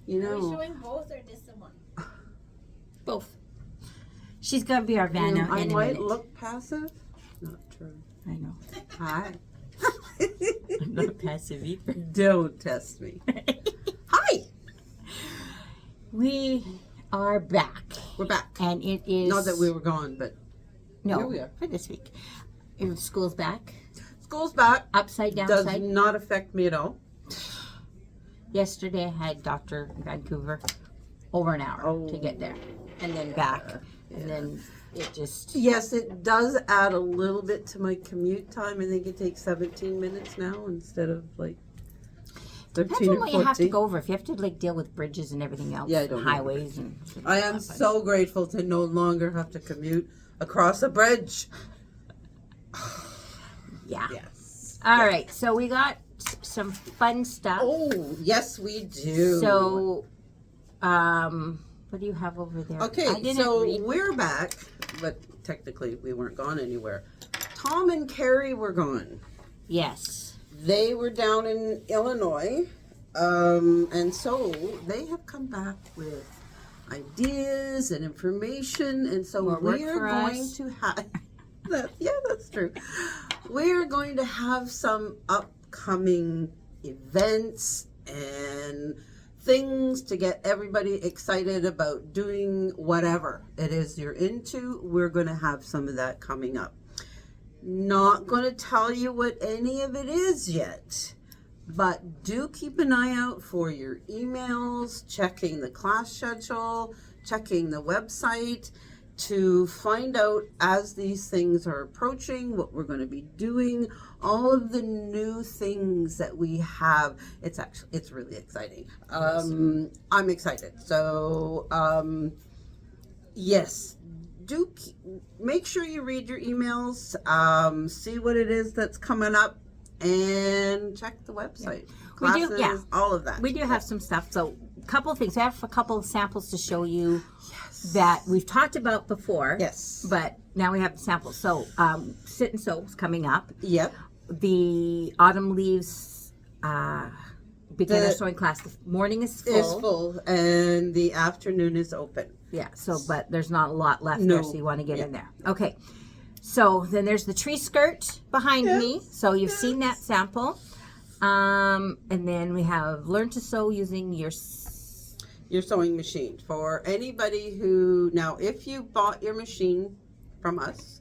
You Are we know, showing both or just the one? Both. She's gonna be our Vanna I in a might minute. look passive. Not true. I know. Hi. I'm not passive either. Don't test me. Hi. We are back. We're back. And it is... Not that we were gone, but No, here we are. for this week. School's back. School's back. Upside, Does downside. not affect me at all. Yesterday I had Dr. Vancouver over an hour to get there. And then back. And then it just... Yes, it does add a little bit to my commute time. I think it takes 17 minutes now instead of like 13 Depends on or what 14. you have to go over. If you have to like deal with bridges and everything else. Yeah, I don't know. Highways and... I am so grateful to no longer have to commute across a bridge. Yeah. Yes. All right. So we got some fun stuff. Oh, yes, we do. So, what do you have over there? Okay, so we're back, but technically we weren't gone anywhere. Tom and Carrie were gone. Yes. They were down in Illinois, and so they have come back with ideas and information, and so More work we're for going us. to have that's true. We're going to have some upcoming events and things to get everybody excited about doing whatever it is you're into. We're going to have some of that coming up. Not going to tell you what any of it is yet, but do keep an eye out for your emails, checking the class schedule, checking the website to find out as these things are approaching what we're going to be doing, all of the new things that we have. It's really exciting. I'm excited. So yes, make sure you read your emails, see what it is that's coming up, and check the website. Classes, We do, all of that. We do have some stuff. So, a couple of things. I have a couple of samples to show you that we've talked about before. Yes. But now we have the samples. So, Sit and Sew's coming up. Yep. The Autumn Leaves beginner sewing class. The morning is full. Is full, and the afternoon is open. Yeah, so, but there's not a lot left No. there, so you want to get in there. Okay, so then there's the tree skirt behind me. So you've seen that sample. And then we have learn to sew using your sewing machine. For anybody who, now if you bought your machine from us,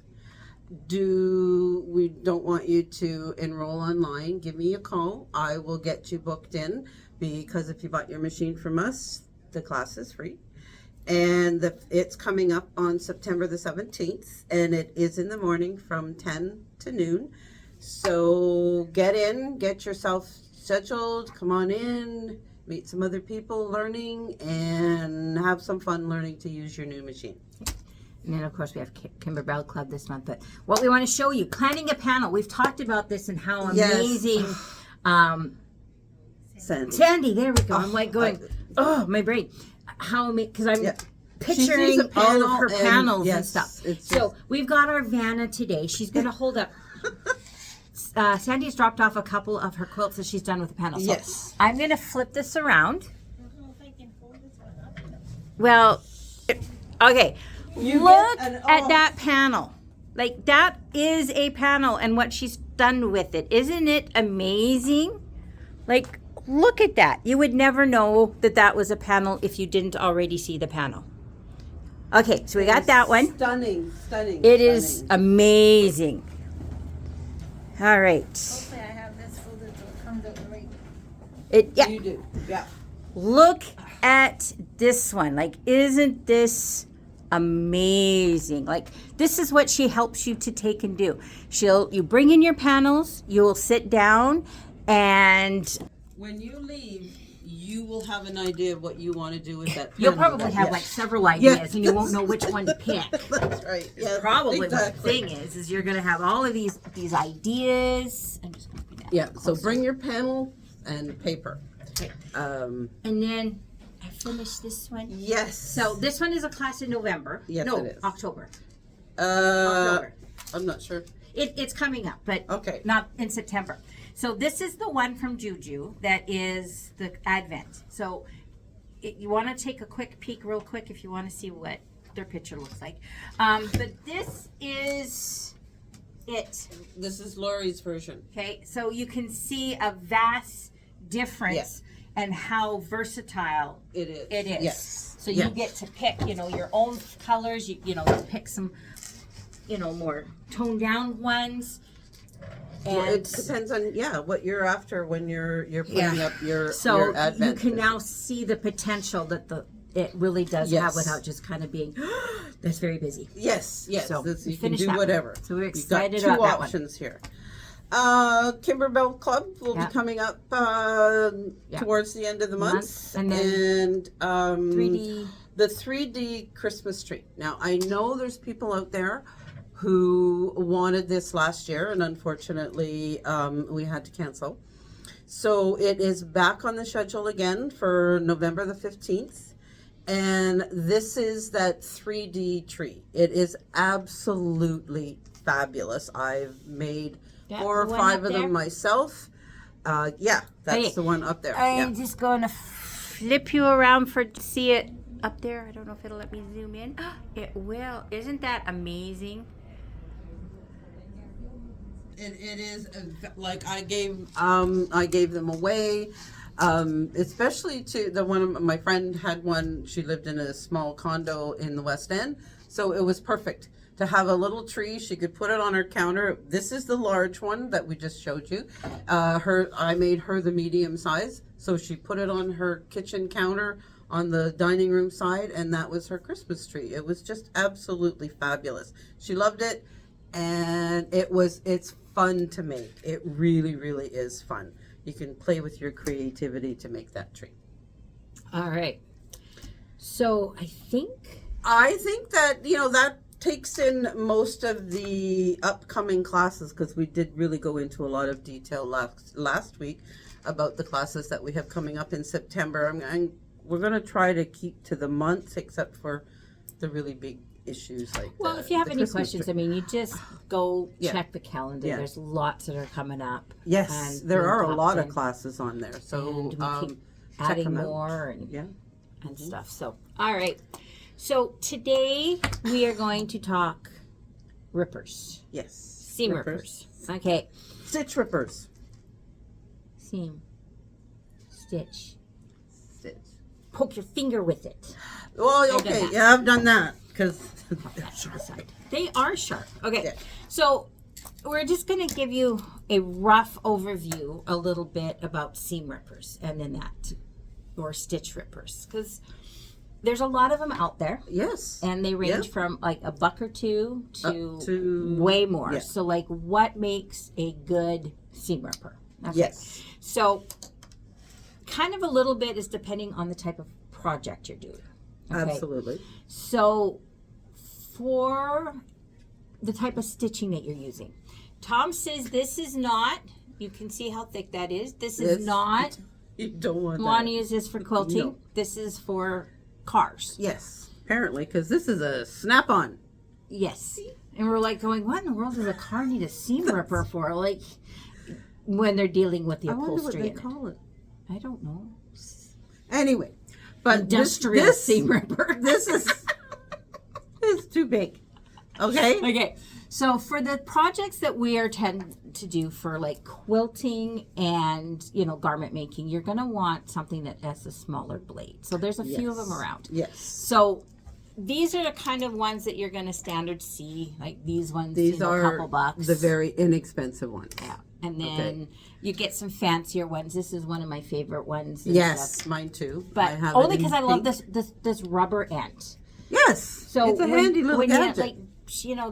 we don't want you to enroll online. Give me a call. I will get you booked in, because if you bought your machine from us, the class is free. And it's coming up on September the 17th, and it is in the morning from 10 to noon. So get in, get yourself scheduled, come on in, meet some other people learning, and have some fun learning to use your new machine. And then, of course, we have Kimberbell Club this month. But what we want to show you, planning a panel. We've talked about this and how amazing. Sandy, there we go. I'm like going, my brain. How because I'm picturing all of her panels and stuff. So we've got our Vanna today. She's going to hold up. Sandy's dropped off a couple of her quilts that she's done with the panels. So I'm going to flip this around. I don't know if I can hold this one up. Well, okay. Look at that panel. Like, that is a panel and what she's done with it. Isn't it amazing? Like, look at that. You would never know that that was a panel if you didn't already see the panel. Okay, so we got that one. Stunning. It is amazing. All right. Hopefully I have this folded so it comes out right. Yeah. You do. Yeah. Look at this one. Like, isn't this amazing? Like, this is what she helps you to take and do. You bring in your panels, you will sit down, and when you leave, you will have an idea of what you want to do with that panel. you'll probably have like several ideas, and you won't know which one to pick. That's right. Yeah, Probably exactly. what the thing is you're going to have all of these ideas. I'm just going to put that. Yeah. So bring your panel and paper. Okay. And then I finished this one. Yes. So this one is a class in November. Yes, no, it is. October. October. I'm not sure. It's coming up, but not in September. So this is the one from Juju that is the Advent. So you want to take a quick peek real quick if you want to see what their picture looks like. But this is it. This is Lori's version. Okay, so you can see a vast difference and how versatile It is. it is. Yes. So you get to pick, your own colors. You know, pick some, more toned down ones. And Well, it depends on what you're after when you're putting up your advent. you can now see the potential that it really does have without just kind of being that's very busy. Yes. So you can do whatever. So we're excited You've got about two options here. Kimberbell Club will be coming up towards the end of the month, and then 3D. The 3D Christmas tree. Now I know there's people out there who wanted this last year, and unfortunately we had to cancel. So it is back on the schedule again for November the 15th. And this is that 3D tree. It is absolutely fabulous. I've made 4 or 5 of them myself. That's the one up there. I'm just going to flip you around to see it up there. I don't know if it'll let me zoom in. It will. Isn't that amazing? It is like I gave them away. Especially to the one, my friend had one. She lived in a small condo in the West End, so it was perfect to have a little tree. She could put it on her counter. This is the large one that we just showed you. I made her the medium size, so she put it on her kitchen counter on the dining room side, and that was her Christmas tree. It was just absolutely fabulous. She loved it, and it's fun to make. It really, really is fun. You can play with your creativity to make that tree. All right. So I think that, that takes in most of the upcoming classes, because we did really go into a lot of detail last week about the classes that we have coming up in September. We're going to try to keep to the months, except for the really big issues like if you have any Christmas questions, tree. you just go check the calendar. Yeah. There's lots that are coming up. Yes, and there are a lot of classes on there. So and we keep check adding them out. more and stuff. So, all right. So today we are going to talk rippers. Yes. Seam rippers. Okay. Stitch rippers. Seam. Stitch. Stitch. Poke your finger with it. Well, okay. Yeah, I've done that because they are sharp. Okay. Yeah. So we're just going to give you a rough overview a little bit about seam rippers and then or stitch rippers, because there's a lot of them out there. Yes. And they range from like $1 or $2 to way more. Yeah. So like, what makes a good seam ripper? Okay. Yes. So kind of a little bit is depending on the type of project you're doing. Okay? Absolutely. So for the type of stitching that you're using, Tom says this is not, you can see how thick that is. This is not, you don't want to use this for quilting. No. This is for cars. Yes, apparently, because this is a snap-on. Yes. And we're like going, what in the world does a car need a seam ripper for? Like when they're dealing with the upholstery. I wonder what they call it. I don't know. Anyway, but Industrial seam ripper. This is it's too big. Okay. Okay. So for the projects that we are tend to do for like quilting and garment making, you're going to want something that has a smaller blade. So there's a few of them around. Yes. So these are the kind of ones that you're going to standard see, like these ones. These are a couple bucks. the very inexpensive ones. Yeah. And then you get some fancier ones. This is one of my favorite ones. Yes, stuff. mine too. But only because I love this rubber end. Yes. So it's a handy little gadget.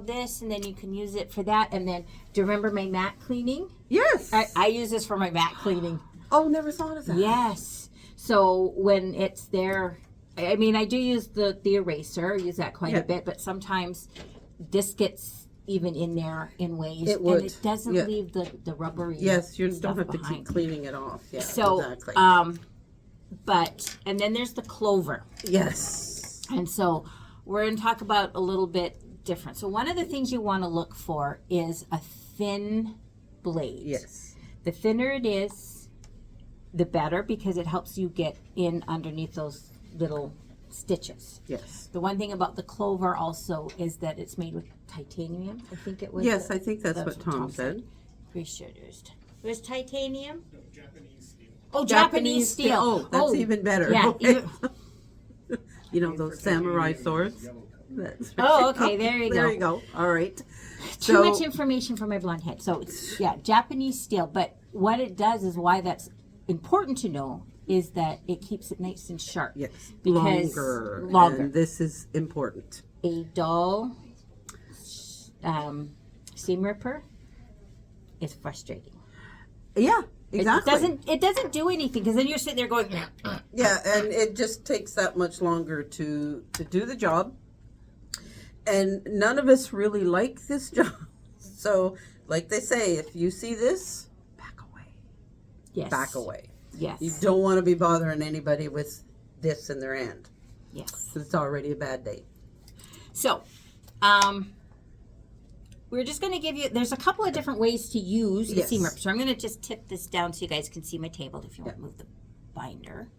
This, and then you can use it for that. And then, do you remember my mat cleaning? Yes. I use this for my mat cleaning. Oh, never thought of that. Yes. So when it's there, I do use the eraser. I use that quite a bit, but sometimes this gets even in there in ways, and it doesn't leave the rubbery. Yes, you don't have behind. to keep cleaning it off. Yeah, so, exactly. And then there's the clover. Yes. And so we're going to talk about a little bit different. So one of the things you want to look for is a thin blade. Yes. The thinner it is, the better, because it helps you get in underneath those little stitches. Yes. The one thing about the clover also is that it's made with titanium. I think it was. Yes, I think that's what Tom said. Pretty sure it was titanium. No, Japanese steel. Oh, Japanese steel. Oh, that's even better. Yeah. Okay. You know those samurai swords? That's right. Oh, okay. There you go. There you go. All right. Too much information for my blonde head. So it's, yeah, Japanese steel. But what it does is why that's important to know is that it keeps it nice and sharp. Yes. Because Longer. And this is important. A dull seam ripper is frustrating. Yeah, exactly. It doesn't do anything because then you're sitting there going. Yeah, and it just takes that much longer to do the job. And none of us really like this job. So, like they say, if you see this, back away. Yes. Back away. Yes. You don't want to be bothering anybody with this in their hand. Yes. 'Cause it's already a bad day. So, we're just going to give you, there's a couple of different ways to use the Yes. seam ripper. So I'm going to just tip this down so you guys can see my table if you want to move the binder.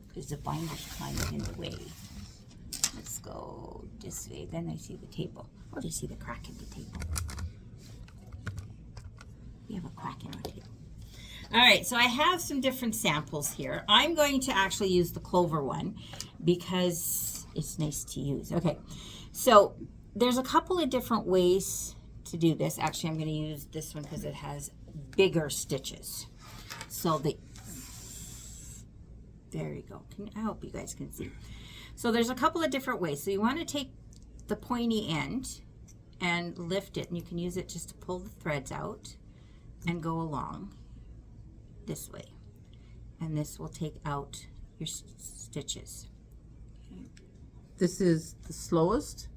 Because the binder's kind of in the way. Let's go this way. Then I see the table. I'll just see the crack in the table. We have a crack in our table. All right, so I have some different samples here. I'm going to actually use the clover one because it's nice to use. Okay, so there's a couple of different ways to do this. Actually, I'm going to use this one because it has bigger stitches. So there you go. I hope you guys can see. So there's a couple of different ways. So you want to take the pointy end and lift it, and you can use it just to pull the threads out and go along this way. And this will take out your stitches. This is the slowest,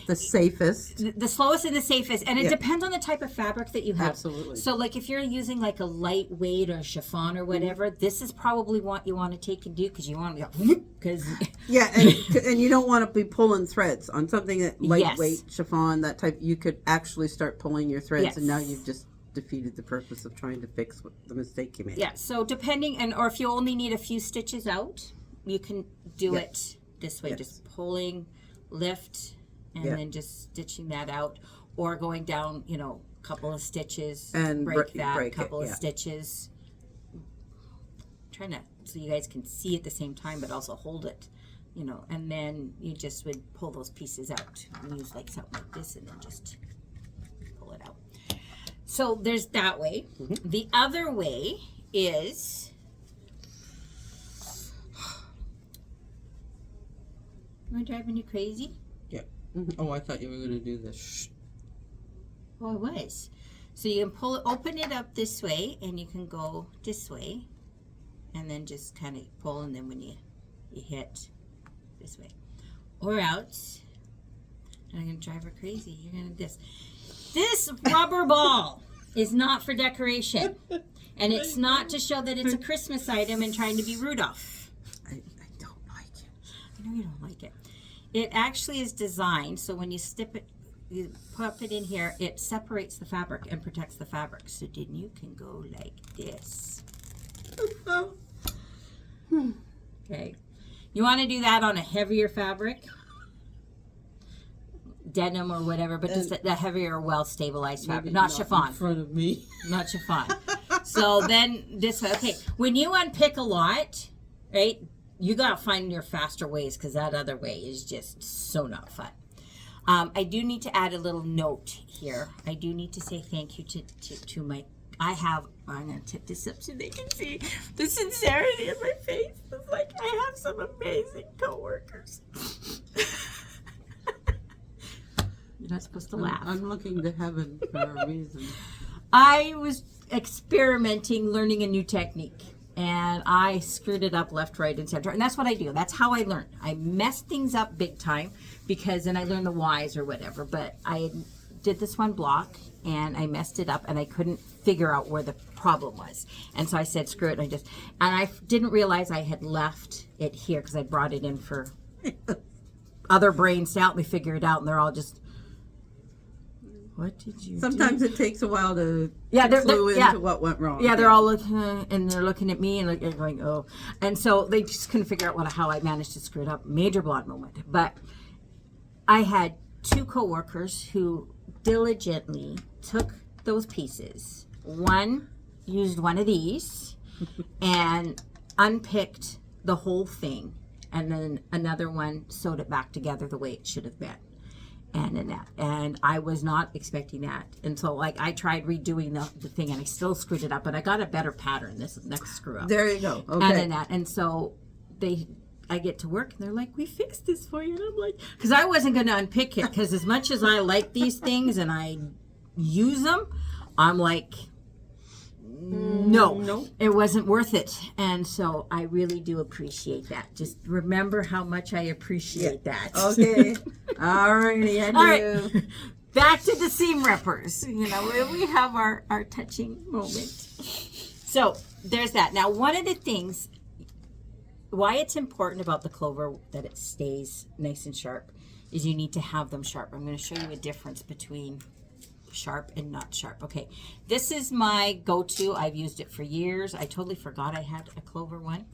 the safest. The slowest and the safest, and it depends on the type of fabric that you have. Absolutely. So like if you're using like a lightweight or chiffon or whatever, this is probably what you want to take and do because you want to go, because Yeah, and you don't want to be pulling threads on something that lightweight chiffon, that type. You could actually start pulling your threads, and now you've just defeated the purpose of trying to fix the mistake you made. Yeah, so depending, or if you only need a few stitches out, you can do it this way, just pulling, lift, and then just stitching that out, or going down, a couple of stitches, and break that, break couple of stitches. Trying to, so you guys can see at the same time, but also hold it, and then you just would pull those pieces out and use like something like this and then just pull it out. So there's that way. The other way is, am I driving you crazy? Yeah. Oh, I thought you were going to do this. Oh, I was. So you can pull it, open it up this way, and you can go this way, and then just kind of pull, and then when you hit this way, or else, and I'm going to drive her crazy. You're going to this rubber ball is not for decoration, and it's not to show that it's a Christmas item and trying to be Rudolph. I don't like it. I know you don't like it. It actually is designed so when you you pop it in here, it separates the fabric and protects the fabric. So then you can go like this. Okay. You want to do that on a heavier fabric, denim or whatever, but just the heavier, well-stabilized fabric, not chiffon. In front of me. Not chiffon. So then this way, okay, when you unpick a lot, right, you got to find your faster ways because that other way is just so not fun. I do need to add a little note here. I do need to say thank you to my, I'm going to tip this up so they can see the sincerity in my face. It's like I have some amazing coworkers. You're not supposed to laugh. I'm looking to heaven for a reason. I was experimenting, learning a new technique, and I screwed it up left, right, and center. And that's what I do. That's how I learn. I mess things up big time because then I learn the whys or whatever. But I did this one block, and I messed it up, and I couldn't figure out where the problem was. And so I said, screw it. And I didn't realize I had left it here because I brought it in for other brains to help me figure it out, and they're all just... What did you Sometimes do? it takes a while to They're clue into yeah. what went wrong. Yeah, they're all looking, and they're looking at me and they're going, oh. And so they just couldn't figure out how I managed to screw it up. Major blonde moment. But I had 2 coworkers who diligently took those pieces. One used one of these and unpicked the whole thing. And then another one sewed it back together the way it should have been. And I was not expecting that. And so, like, I tried redoing the thing, and I still screwed it up, but I got a better pattern this next screw up. There you go. Okay. And so I get to work, and they're like, we fixed this for you. And I'm like, because I wasn't going to unpick it, because as much as I like these things and I use them, I'm like, no, it wasn't worth it. And so I really do appreciate that. Just remember how much I appreciate that. Okay. All righty. All right. Back to the seam rippers. You know, where we have our touching moment. So there's that. Now, one of the things, why it's important about the clover that it stays nice and sharp is you need to have them sharp. I'm going to show you a difference between sharp and not sharp. Okay, this is my go-to. I've used it for years. I totally forgot I had a clover one,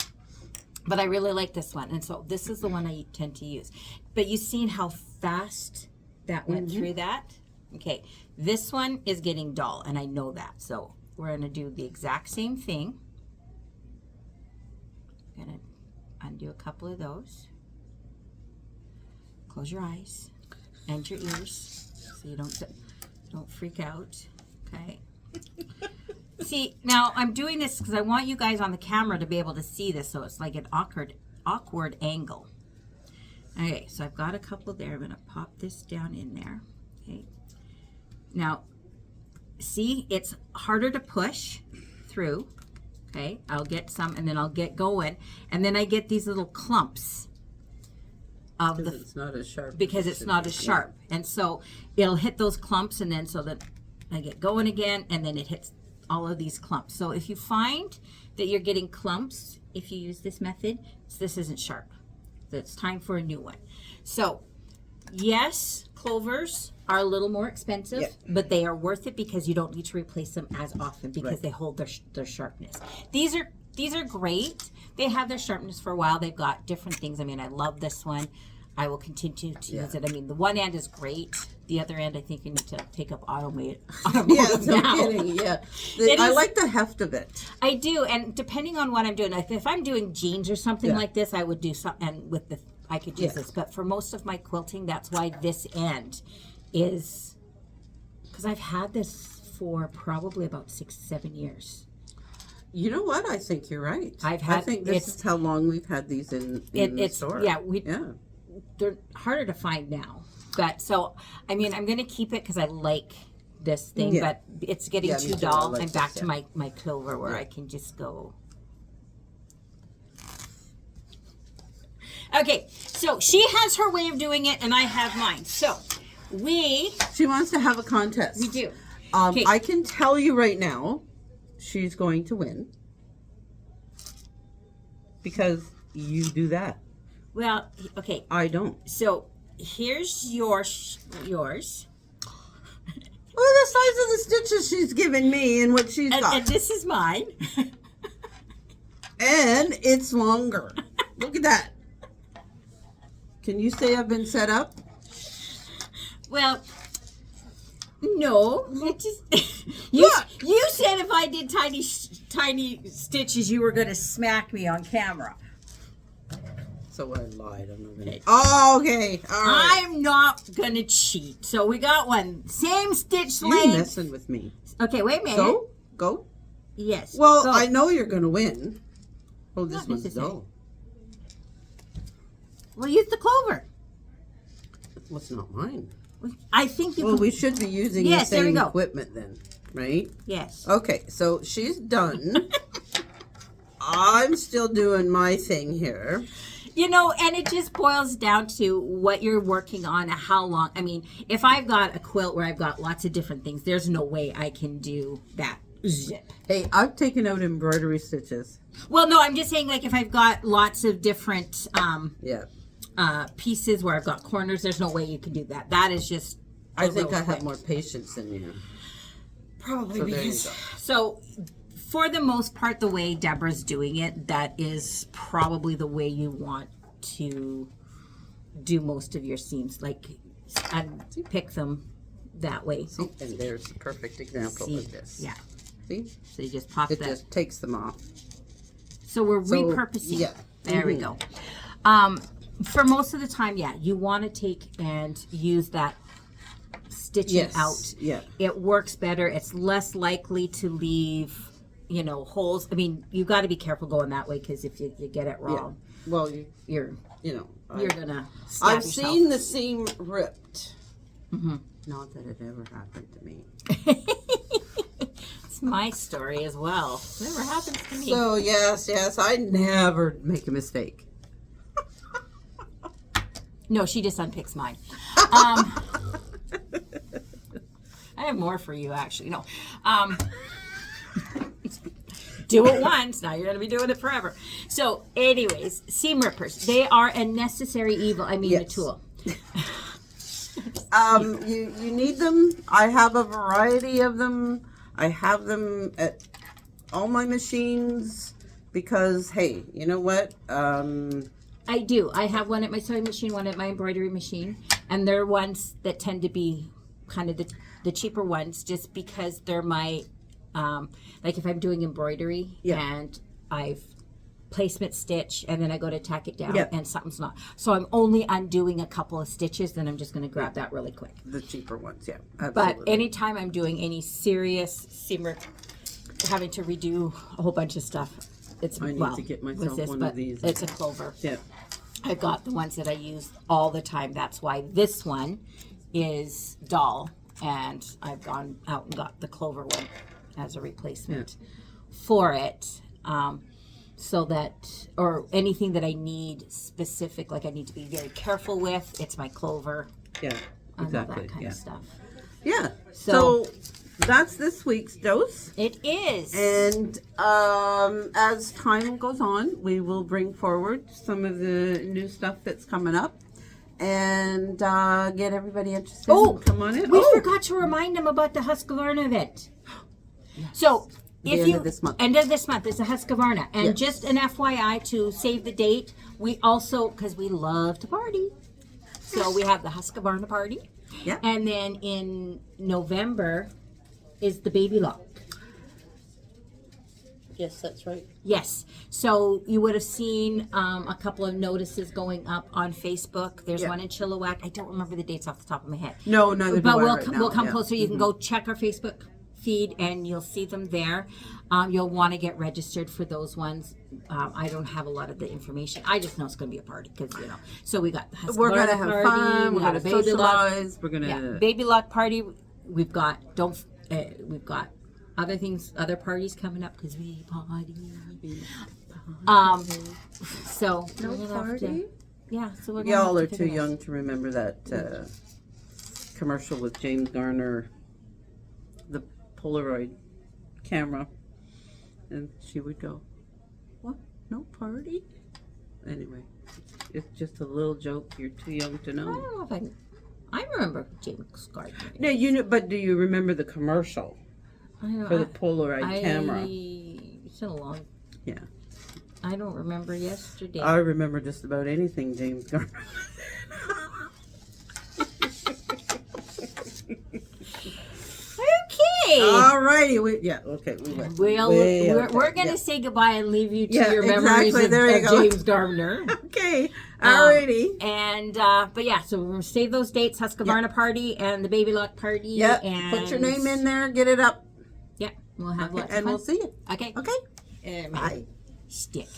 but I really like this one, and so this is the one I tend to use. But you've seen how fast that went through that. Okay, this one is getting dull, and I know that, so we're going to do the exact same thing. I'm going to undo a couple of those. Close your eyes and your ears so you don't freak out. Okay. See, now I'm doing this because I want you guys on the camera to be able to see this, so it's like an awkward angle. Okay, so I've got a couple there. I'm going to pop this down in there. Okay. Now, see, it's harder to push through. Okay, I'll get some, and then I'll get going, and then I get these little clumps of the, it's not as sharp. because it's not as sharp, and so it'll hit those clumps, and then so that I get going again, and then it hits all of these clumps. So if you find that you're getting clumps, if you use this method, this isn't sharp. So it's time for a new one. So yes, clovers are a little more expensive, but they are worth it because you don't need to replace them as often because they hold their sharpness. These are great. They have their sharpness for a while. They've got different things. I mean, I love this one. I will continue to use it. I mean, the one end is great. The other end, I think you need to take up automotive now. Kidding. Yeah. I like the heft of it. I do, and depending on what I'm doing, like if I'm doing jeans or something like this, I would do something, and with the I could use this. But for most of my quilting, that's why this end is, because I've had this for probably about 6-7 years. You know what? I think you're right. I think this is how long we've had these in the store. Yeah, they're harder to find now. But so, I mean, I'm going to keep it because I like this thing, but it's getting too dull. I'm back to my clover where I can just go. Okay, so she has her way of doing it, and I have mine. So she wants to have a contest. We do. I can tell you right now, she's going to win because you do that. Well, okay. I don't. So here's yours. Look at the size of the stitches she's given me and what she's got. And this is mine. And it's longer. Look at that. Can you say I've been set up? Well, no. It just, you said if I did tiny stitches, you were going to smack me on camera. So I lied. I'm not gonna. Oh, okay. All right. I'm not gonna cheat. So we got one. Same stitch length. You're messing with me. Okay, wait a minute. So go. Yes. Well, go. I know you're gonna win. Oh, this Not one's necessary. dull. Well, use the clover. Well, it's not mine. I think you. Well, we should be using the same equipment then, right? Yes. Okay, so she's done. I'm still doing my thing here. You know, and it just boils down to what you're working on, how long. I mean, if I've got a quilt where I've got lots of different things, there's no way I can do that. Zip. Hey, I've taken out embroidery stitches. Well, no, I'm just saying, like, if I've got lots of different pieces where I've got corners, there's no way you can do that. That is just I think real I have quick. more patience than you. Probably So there you because. go. So, for the most part, the way Deborah's doing it, that is probably the way you want to do most of your seams. Like, and pick them that way. See, and there's the perfect example See? of this. Yeah. See? So you just pop It that. just takes them off. So we're So, repurposing. yeah. There we go. For most of the time, yeah, you want to take and use that stitching Yes. out. Yeah. It works better. It's less likely to leave, holes. I mean, you got to be careful going that way because if you get it wrong, Well, you're I, gonna stab I've yourself. seen the seam ripped. Mm-hmm. Not that it ever happened to me. It's my story as well. Never happens to me. So yes, I never make a mistake. No, she just unpicks mine. I have more for you, actually. No. Do it once. Now you're going to be doing it forever. So, anyways, seam rippers. They are a necessary evil. I mean, a Yes. tool. You need them. I have a variety of them. I have them at all my machines because, hey, you know what? I do. I have one at my sewing machine, one at my embroidery machine. And they're ones that tend to be kind of the cheaper ones just because they're my, like if I'm doing embroidery and I've placement stitch and then I go to tack it down and something's not. So I'm only undoing a couple of stitches, then I'm just going to grab that really quick. The cheaper ones, yeah. Absolutely. But anytime I'm doing any serious seam rip, having to redo a whole bunch of stuff, it's I need to get myself one of these. It's a clover. Yeah. I got the ones that I use all the time. That's why this one is dull, and I've gone out and got the clover one as a replacement for it. So that, or anything that I need specific, like I need to be very careful with, it's my clover. Yeah, And all exactly. that kind of stuff. Yeah. So- So that's this week's dose. It is. And as time goes on, we will bring forward some of the new stuff that's coming up and get everybody interested. Oh, come on in. We forgot to remind them about the Husqvarna event. So, if end you of this month. end of this month is a Husqvarna, and Yes. just an FYI to save the date, we also, because we love to party, so we have the Husqvarna party, Yeah. and then in November is the baby lock. Yes, that's right. Yes. So you would have seen a couple of notices going up on Facebook. There's Yeah. one in Chilliwack. I don't remember the dates off the top of my head. No, neither But do I we'll right come, now. we'll come Yeah. closer. You can go check our Facebook feed and you'll see them there. You'll want to get registered for those ones. I don't have a lot of the information. I just know it's going to be a party because So we got the Husqvarna We're gonna have party. fun. We We're got gonna a baby lock. socialize. We're gonna. Baby lock party. We've got we've got other things, other parties coming up because we party. So No we're gonna have party? to- yeah. So we're gonna Y'all have are to too figure that out. young to remember that commercial with James Garner, the Polaroid camera, and she would go, "What? No party?" Anyway, it's just a little joke. You're too young to I know. don't know if I remember James Gardner. No, you know, but do you remember the commercial I don't for the Polaroid camera? It's been a long. Yeah, I don't remember yesterday. I remember just about anything James Garner. Okay. All righty, we went. We're going to say goodbye and leave you to your memories exactly. There you of go. James Gardner. Okay, alrighty. And but yeah, so we're gonna save those dates: Husqvarna party and the baby lock party. Yeah, and put your name in there, get it up, Yeah, we'll have lots of and fun. we'll see you. Okay. Okay, bye. Stick.